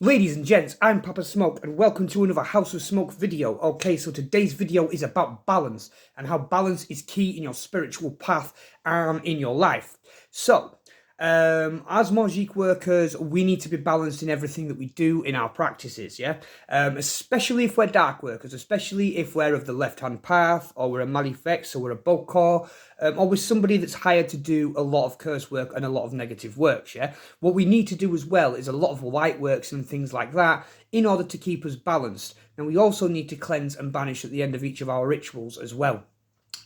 Ladies and gents, I'm Papa Smoke and welcome to another House of Smoke video. Okay, so today's video is about balance and how balance is key in your spiritual path and in your life. So, as Mojique workers, we need to be balanced in everything that we do in our practices, yeah? Especially if we're dark workers, especially if we're of the left-hand path, or we're a Malifex, or we're a Bokor, or we're somebody that's hired to do a lot of curse work and a lot of negative works, yeah? What we need to do as well is a lot of light works and things like that in order to keep us balanced. And we also need to cleanse and banish at the end of each of our rituals as well,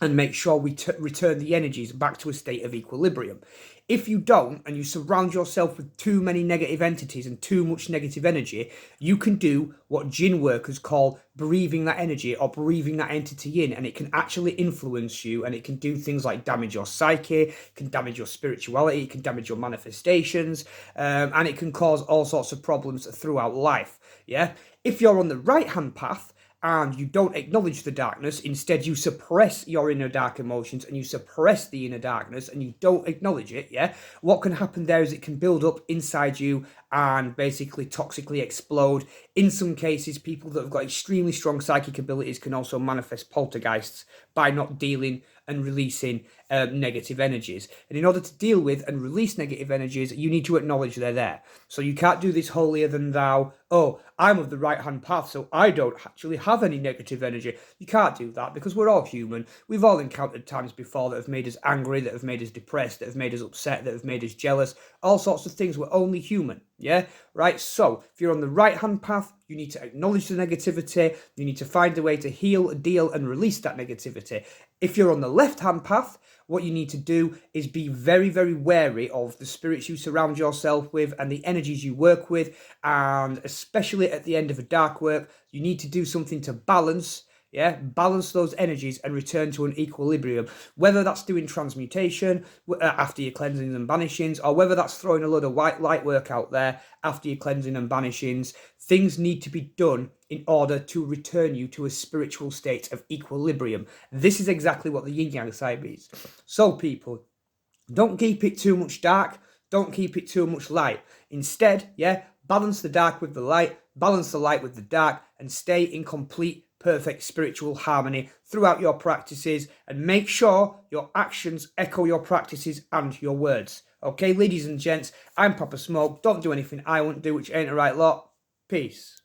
and make sure we return the energies back to a state of equilibrium. If you don't, and you surround yourself with too many negative entities and too much negative energy, you can do what Jinn workers call breathing that energy or breathing that entity in, and it can actually influence you, and it can do things like damage your psyche, it can damage your spirituality, it can damage your manifestations, and it can cause all sorts of problems throughout life. Yeah, if you're on the right-hand path, and you don't acknowledge the darkness, instead you suppress your inner dark emotions and you suppress the inner darkness and you don't acknowledge it, yeah, what can happen there is it can build up inside you and basically toxically explode. In some cases, people that have got extremely strong psychic abilities can also manifest poltergeists by not dealing and releasing negative energies. And in order to deal with and release negative energies, you need to acknowledge they're there. So you can't do this holier than thou, oh, I'm of the right-hand path, so I don't actually have any negative energy. You can't do that because we're all human. We've all encountered times before that have made us angry, that have made us depressed, that have made us upset, that have made us jealous, all sorts of things. We're only human, yeah? Right? So if you're on the right-hand path, you need to acknowledge the negativity. You need to find a way to heal, deal, and release that negativity. If you're on the left-hand path, what you need to do is be very, very wary of the spirits you surround yourself with and the energies you work with. And especially at the end of a dark work, you need to do something to balance those energies and return to an equilibrium, whether that's doing transmutation after your cleansings and banishings, or whether that's throwing a load of white light work out there after your cleansing and banishings. Things need to be done in order to return you to a spiritual state of equilibrium. This is exactly what the yin yang side is. So people, don't keep it too much dark, don't keep it too much light. Instead, balance the dark with the light, balance the light with the dark, and stay in complete perfect spiritual harmony throughout your practices, and make sure your actions echo your practices and your words. Okay, ladies and gents, I'm Papa Smoke. Don't do anything I won't do, which ain't a right lot. Peace.